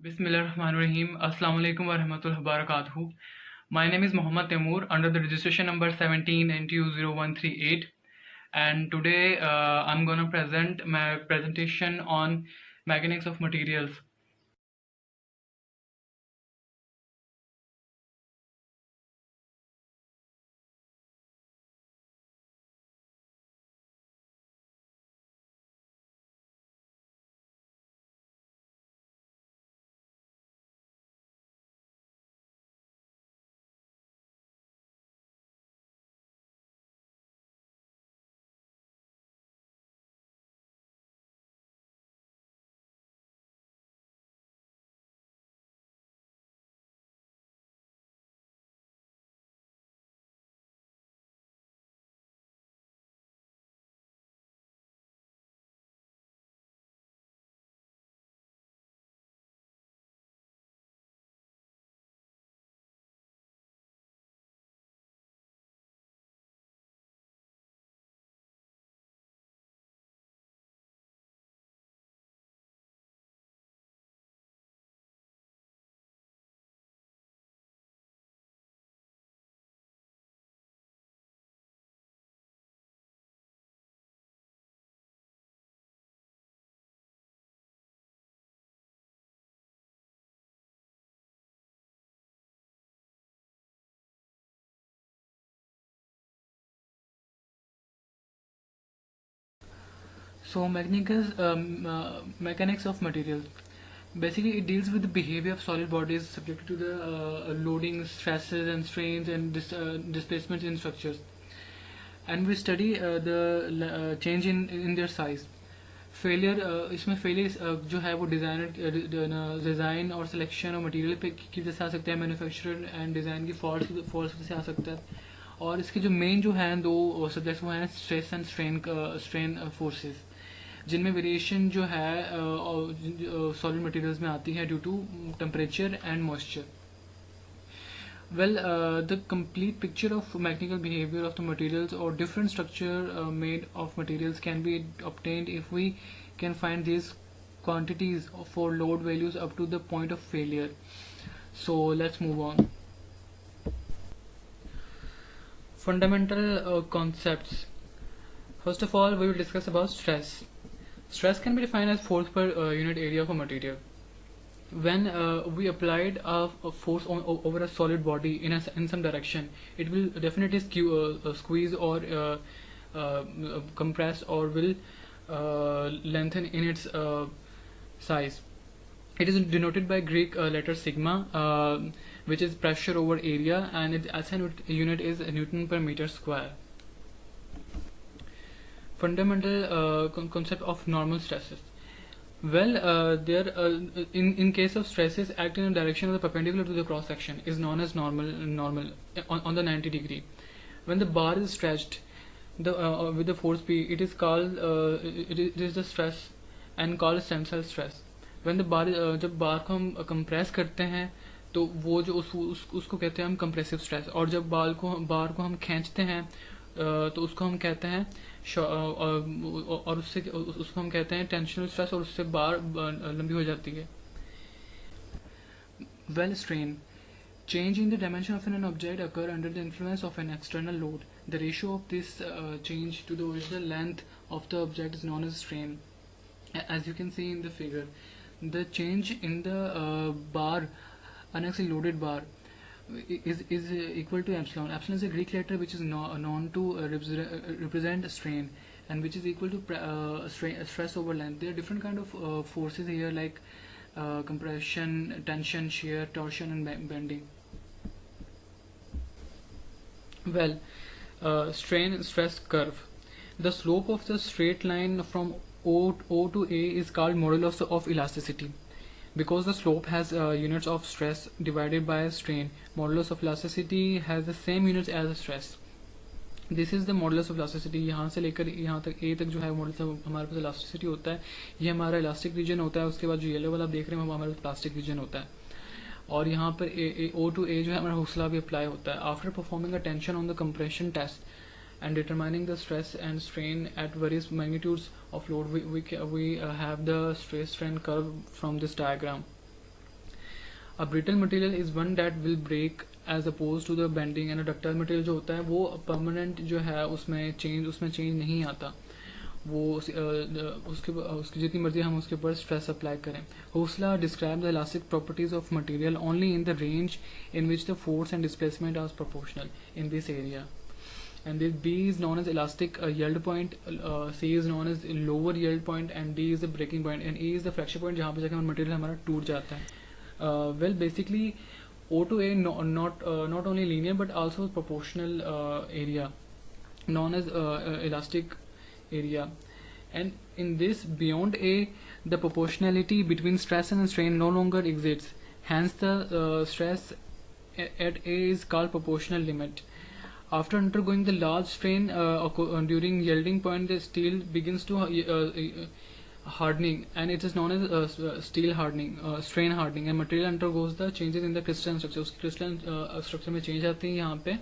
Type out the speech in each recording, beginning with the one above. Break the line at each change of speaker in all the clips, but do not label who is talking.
Bismillahirrahmanirrahim. Assalamu alaikum wa rahmatullahi wa barakatuhu. My name is Muhammad Temur under the registration number 17NTU0138, and today I'm gonna present my presentation on mechanics of materials. So mechanics of materials. Basically, it deals with the behavior of solid bodies subjected to the loading, stresses, and strains and displacements in structures. And we study the change in their size. Failure इसमें failure जो है वो design और selection और material पे की वजह से आ सकता है, मैन्युफैक्चरर एंड डिज़ाइन की फॉल्ट से आ सकता है. और इसके जो मेन जो हैं दो सब्जेक्ट्स वो हैं स्ट्रेस एंड स्ट्रेन फोर्सेस, जिनमें वेरिएशन जो है सॉलिड मटेरियल्स में आती है due to temperature and moisture. Well, the complete picture of mechanical behavior of the materials or different structure made of materials can be obtained if we can find these quantities for load values up to the point of failure. So let's move on. Fundamental concepts. First of all, we will discuss about stress. Stress can be defined as force per unit area of a material. When we applied a force over a solid body in some direction, it will definitely squeeze or compress or will lengthen in its size. It is denoted by Greek letter sigma, which is pressure over area, and its SI unit is Newton per meter square. Fundamental concept of normal stresses. Well, in case of stresses act in a direction of the perpendicular to the cross section is known as normal on the 90 degree. When the bar is stretched with the force P, it is called it is the stress and called tensile stress. When the bar जब बार को हम compress करते हैं तो वो जो उसको कहते हैं हम कंप्रेसिव स्ट्रेस, और जब बार को हम खींचते हैं तो उसको हम कहते हैं और उसको हम कहते हैं टेंशनल स्ट्रेस, और उससे बार लंबी हो जाती है. Well, strain. Change in the dimension of an object occur under the influence of an external load. The ratio of this change to the original length of the object is known as strain. As you can see in the figure, the change in the bar, an actually loaded bar, is equal to epsilon. Epsilon is a Greek letter which is known to represent strain, and which is equal to stress over length. There are different kind of forces here, like compression, tension, shear, torsion, and bending. Well, strain stress curve. The slope of the straight line from O to A is called modulus of elasticity. Because the slope has units of stress divided by strain, modulus of elasticity has the same units as the stress. This is the modulus of elasticity. यहाँ से लेकर यहाँ तक A तक जो है modulus हमारे पास elasticity होता है. ये हमारा elastic region होता है. उसके बाद जो येलो वाला आप देख रहे हैं वो हमारे पास plastic region होता है. और यहाँ पर O to A जो है हमारा हौसला भी अप्लाई होता है. After performing a tension on the compression test and determining the stress and strain at various magnitudes of load, we have the stress strain curve from this diagram. A brittle material is one that will break as opposed to the bending, and a ductile material जो होता है वो permanent जो है उसमें change नहीं आता, वो उसकी जितनी मर्जी हम उसके ऊपर स्ट्रेस अप्लाई करें. Hosla describes the elastic properties of material only in the range in which the force and displacement are proportional in this area. And this B is known as elastic yield point, C is known as lower yield point, and D is the breaking point, and E is the fracture point जहाँ पे जाके हमारा material हमारा टूट जाता है. Well, basically O to A not only linear but also proportional area known as elastic area, and in this beyond A the proportionality between stress and strain no longer exists. Hence the stress at A is called proportional limit. After undergoing the large strain during yielding point, the steel begins to hardening, and it is known as steel hardening, strain hardening, and material undergoes the changes in the crystalline structure. उसकी crystalline structure में change आती है यहाँ पे,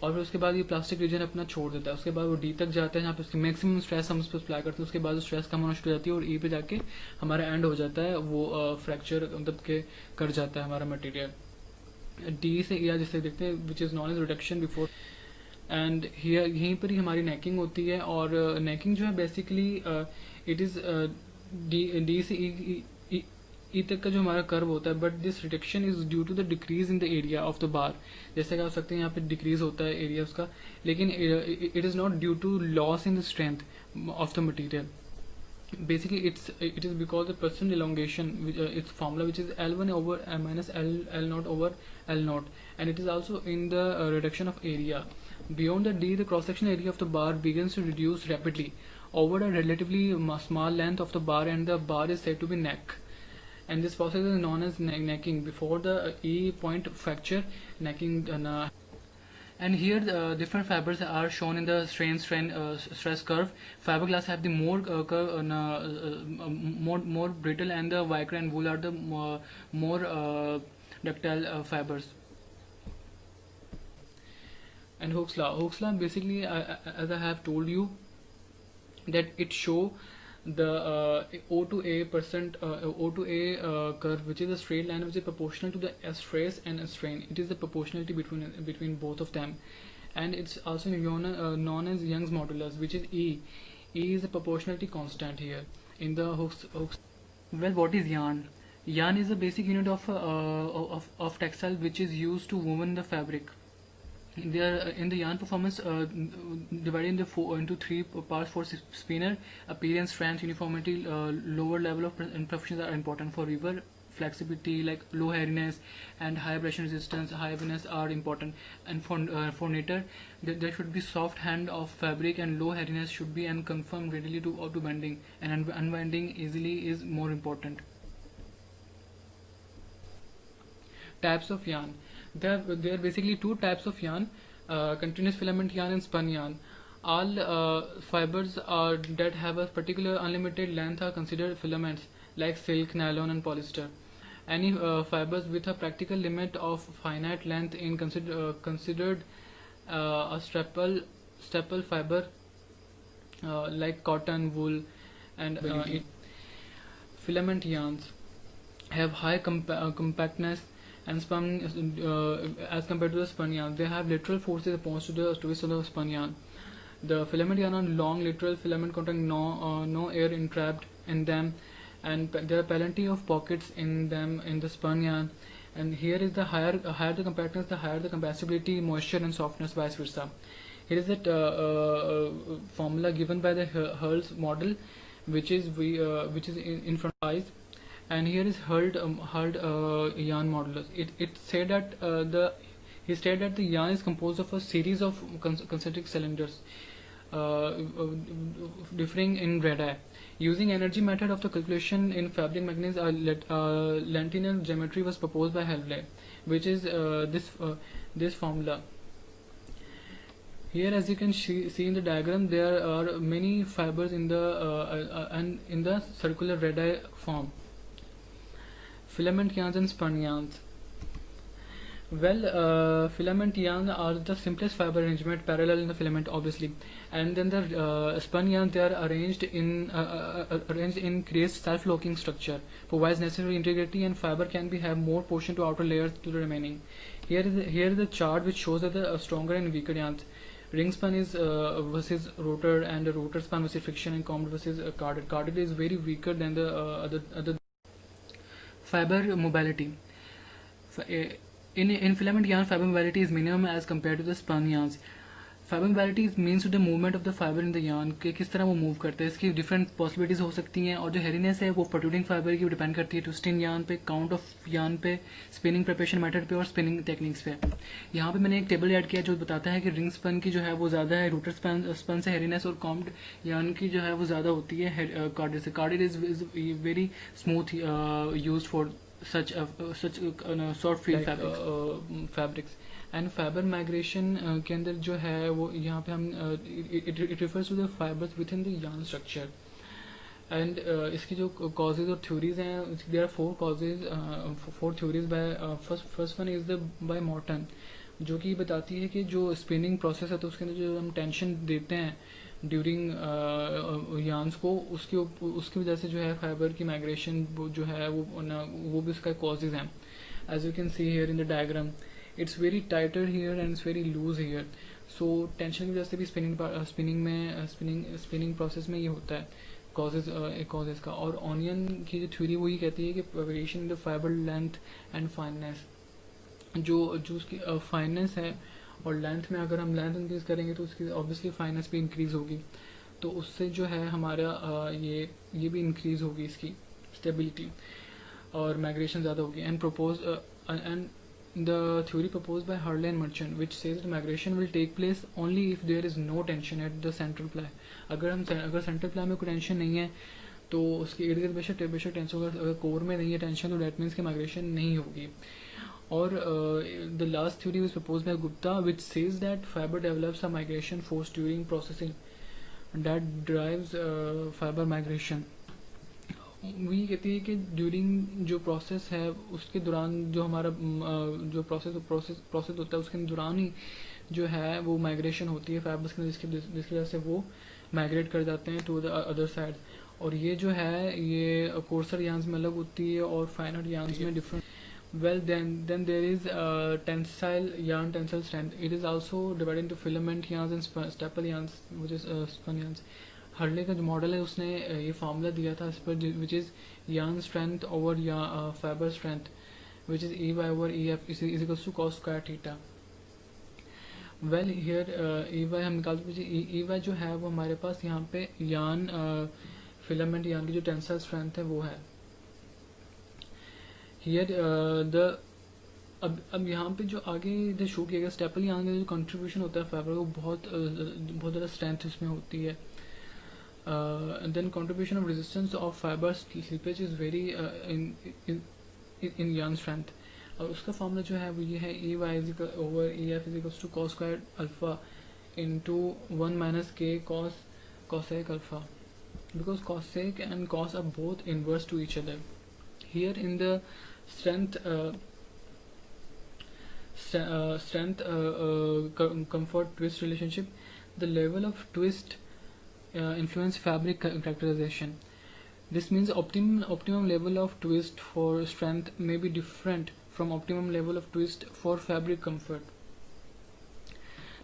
और फिर उसके बाद ये प्लास्टिक रीजन अपना छोड़ देता है. उसके बाद वो डी तक जाता है जहाँ पे उसकी मैक्सिमम स्ट्रेस हम उस पर अप्लाई करते हैं. उसके बाद स्ट्रेस कम होना शुरू हो जाती है और ई पे जाके हमारा एंड हो जाता है, वो फ्रैक्चर मतलब के कर जाता है हमारा मटेरियल. डी से या जिसे देखते हैं which is known as reduction before, and here यहीं पर ही हमारी नेकिंग होती है. और नेकिंग जो है बेसिकली इट इज़ डी से ई तक का जो हमारा कर्व होता है, but this reduction is due to the decrease in the area of the bar. जैसे कि आप सकते हैं यहाँ पे डिक्रीज होता है एरिया उसका, लेकिन it is not due to loss in the strength of the material. Basically it is because the percent elongation, its formula, which is L1 over minus L naught over L naught, and it is also in the reduction of area. Beyond the D, the cross sectional area of the bar begins to reduce rapidly over a relatively small length of the bar, and the bar is said to be neck, and this process is known as necking. Before the E point fracture, necking and here the different fibers are shown in the strain stress curve. Fiberglass have the more curve, more brittle, and the Lycra and wool are the more ductile fibers. And Hooke's law basically, as I have told you, that it show the O to A curve, which is a straight line which is proportional to the stress and strain. It is the proportionality between both of them, and it's also known as Young's modulus, which is E. E is the proportionality constant here in the Hooke's. Well, what is yarn? Yarn is a basic unit of textile which is used to woven the fabric. There in the yarn performance divided into three parts for spinner. Appearance, strength, uniformity, lower level of imperfections are important. For weaver, flexibility like low hairiness and high abrasion resistance, high heaviness are important. And for knitter, there should be soft hand of fabric, and low hairiness should be and conform readily to bending, and unwinding easily is more important. Types of yarn. There are basically two types of yarn: continuous filament yarn and spun yarn. All fibers that have a particular unlimited length are considered filaments, like silk, nylon, and polyester. Any fibers with a practical limit of finite length in considered a staple fiber, like cotton, wool, and filament yarns have high compactness and spun as compared to the spun yarn. They have lateral forces opposed to the twist of the spun yarn. The filament yarn are long lateral filament containing no air entrapped in them, and there are plenty of pockets in them in the spun yarn. And here is the higher the compactness, the higher the compressibility, moisture, and softness, vice versa. Here is that formula given by the Hurl's model, which is in front of eyes. And here is Hurled yarn modulus. It said that he stated that the yarn is composed of a series of concentric cylinders differing in radii. Using energy method of the calculation in fabric mechanics, lenticular geometry was proposed by Helvey, which is this formula. Here, as you can see in the diagram, there are many fibers in the circular radii form. Filament yarns and spun yarns. Well, filament yarn are the simplest fiber arrangement parallel in the filament, obviously, and then the spun yarn, they are arranged in creates self-locking structure, provides necessary integrity, and fiber can be have more portion to outer layers to the remaining. Here is the chart which shows that the stronger and weaker yarns. Ring spun is versus rotor, and the rotor spun versus friction, and combed versus carded. Carded is very weaker than the other fiber mobility. In filament yarn, fiber mobility is minimum as compared to the spun yarns. Fibre mobility means to the movement of the fibre in the yarn कि किस तरह वो move करते हैं. इसकी different possibilities हो सकती हैं, और जो हेरीनेस है वो प्रोट्रूडिंग फाइबर की डिपेंड करती है ट्विस्टिंग यार्न पे, काउंट ऑफ यार्न पे, स्पिनिंग प्रिपरेशन मेथड पे, और स्पिनिंग टेक्निक्स पे. यहाँ पे मैंने एक टेबल ऐड किया जो बताता है कि रिंग स्पन की जो है वो ज़्यादा है रूटर स्पन से हेरीनेस, और कॉम्ड यार्न की जो है वो ज़्यादा होती है कार्डेड से. Carded is very smooth use for such short field fabrics. And fibre migration के अंदर जो है वो यहाँ पे हम it refers to the fibres within the yarn structure. And इसकी जो कॉजेज और थ्योरीज हैं, there are four theories by first one is the by Morton, जो कि बताती है कि जो स्पिनिंग प्रोसेस है तो उसके अंदर जो हम टेंशन देते हैं ड्यूरिंग यार्न्स को, उसकी वजह से जो है फाइबर की माइग्रेशन जो है वो भी उसका कॉजेज हैं. As you can see here in the diagram, it's very tighter here and it's very loose here. so tension की वजह से भी स्पिनिंग प्रोसेस में ये होता है कॉजेज का. और ऑनियन की जो थ्योरी वो ये कहती है कि variation in the fibre length and fineness, जो उसकी फाइननेस है और लेंथ में अगर हम लेंथ इंक्रीज करेंगे तो उसकी ऑब्वियसली फाइननेस भी इंक्रीज होगी, तो उससे जो है हमारा ये भी इंक्रीज होगी इसकी स्टेबिलिटी और माइग्रेशन ज़्यादा होगी. And the theory proposed by Hurley and Merchant, which says that migration will take place only if there is no tension at the central ply. अगर सेंट्रल प्लाई में कोई टेंशन नहीं है तो उसके इर्द गिर्द बेशक टेंशन होगा. अगर कोर में नहीं है टेंशन तो डेट मीन्स की माइग्रेशन नहीं होगी. और the last theory was proposed by Gupta, which says that fiber develops a migration force during processing that drives fiber migration. वही कहती है कि ड्यूरिंग जो प्रोसेस है उसके दौरान जो हमारा जो प्रोसेस होता है उसके दौरान ही जो है वो माइग्रेशन होती है फाइबर्स के, जिसकी वजह से वो माइग्रेट कर जाते हैं टू द अदर साइड. और ये जो है ये कोर्सर यार्न्स में अलग होती है और फाइनर यार्न्स में different. well then there is tensile yarn tensile strength. It is also divided into filament yarns and staple yarns, which is spun yarns. Hurley का जो मॉडल है उसने ये फार्मूला दिया था इस पर, which is yarn strength over fibre strength, which is E Y over E F is equals to cos square theta. Well here E Y हम निकालते हैं. ई वाई जो है वो हमारे पास यहाँ पे यार्न फिलामेंट यार्न की जो टेंसाइल स्ट्रेंथ है वो है. हियर अब यहाँ पे जो आगे जो शो किया गया स्टेपल यार्न का जो कंट्रीब्यूशन होता है फाइबर को बहुत ज़्यादा स्ट्रेंथ इसमें होती है. And then contribution of resistance of fiber slippage is very in yarn strength. और उसका फॉर्मूला जो है वो ये है E y over E f is equals to cos squared alpha into 1 minus k cosec alpha, because cosec and cos are both inverse to each other. Here in the strength comfort twist relationship, the level of twist influence fabric characterization. This means optimum level of twist for strength may be different from optimum level of twist for fabric comfort.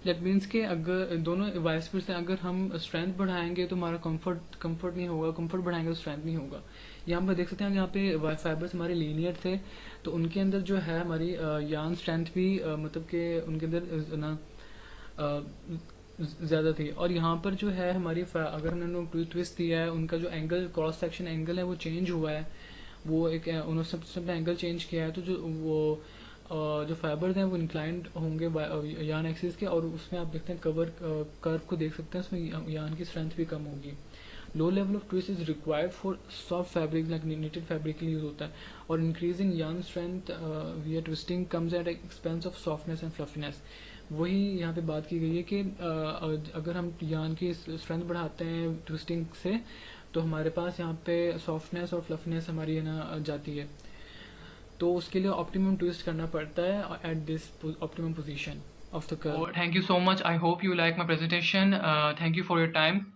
That means कि अगर दोनों vice versa से अगर हम strength बढ़ाएंगे तो हमारा comfort नहीं होगा, कंफर्ट बढ़ाएंगे तो स्ट्रेंथ नहीं होगा. यहाँ पर देख सकते हैं यहाँ पे फाइबर्स हमारे लीनियर थे तो उनके अंदर जो है हमारी यार्न स्ट्रेंथ भी मतलब कि उनके अंदर ना ज़्यादा थी. और यहाँ पर जो है हमारी अगर हमने ट्विस्ट दिया है उनका जो एंगल क्रॉस सेक्शन एंगल है वो चेंज हुआ है, वो एक उन्होंने सबसे एंगल चेंज किया है, तो जो वो जो फाइबर्स हैं वो इंक्लाइंड होंगे यार्न एक्सिस के, और उसमें आप देखते हैं कर्व को देख सकते हैं, उसमें यार्न की स्ट्रेंथ भी कम होगी. Low level of twist is required for soft fabric like needed fabric के लिए यूज होता है. और increasing yarn strength wear twisting comes at expense of softness and fluffiness. वही यहाँ पे बात की गई है कि अगर हम यार्न की स्ट्रेंथ बढ़ाते हैं ट्विस्टिंग से तो हमारे पास यहाँ पे सॉफ्टनेस और फ्लफीनेस हमारी है ना जाती है. तो उसके लिए ऑप्टिमम ट्विस्ट करना पड़ता है at this optimum position of the curve. Thank you so much. I hope you like my presentation. Thank you for your time.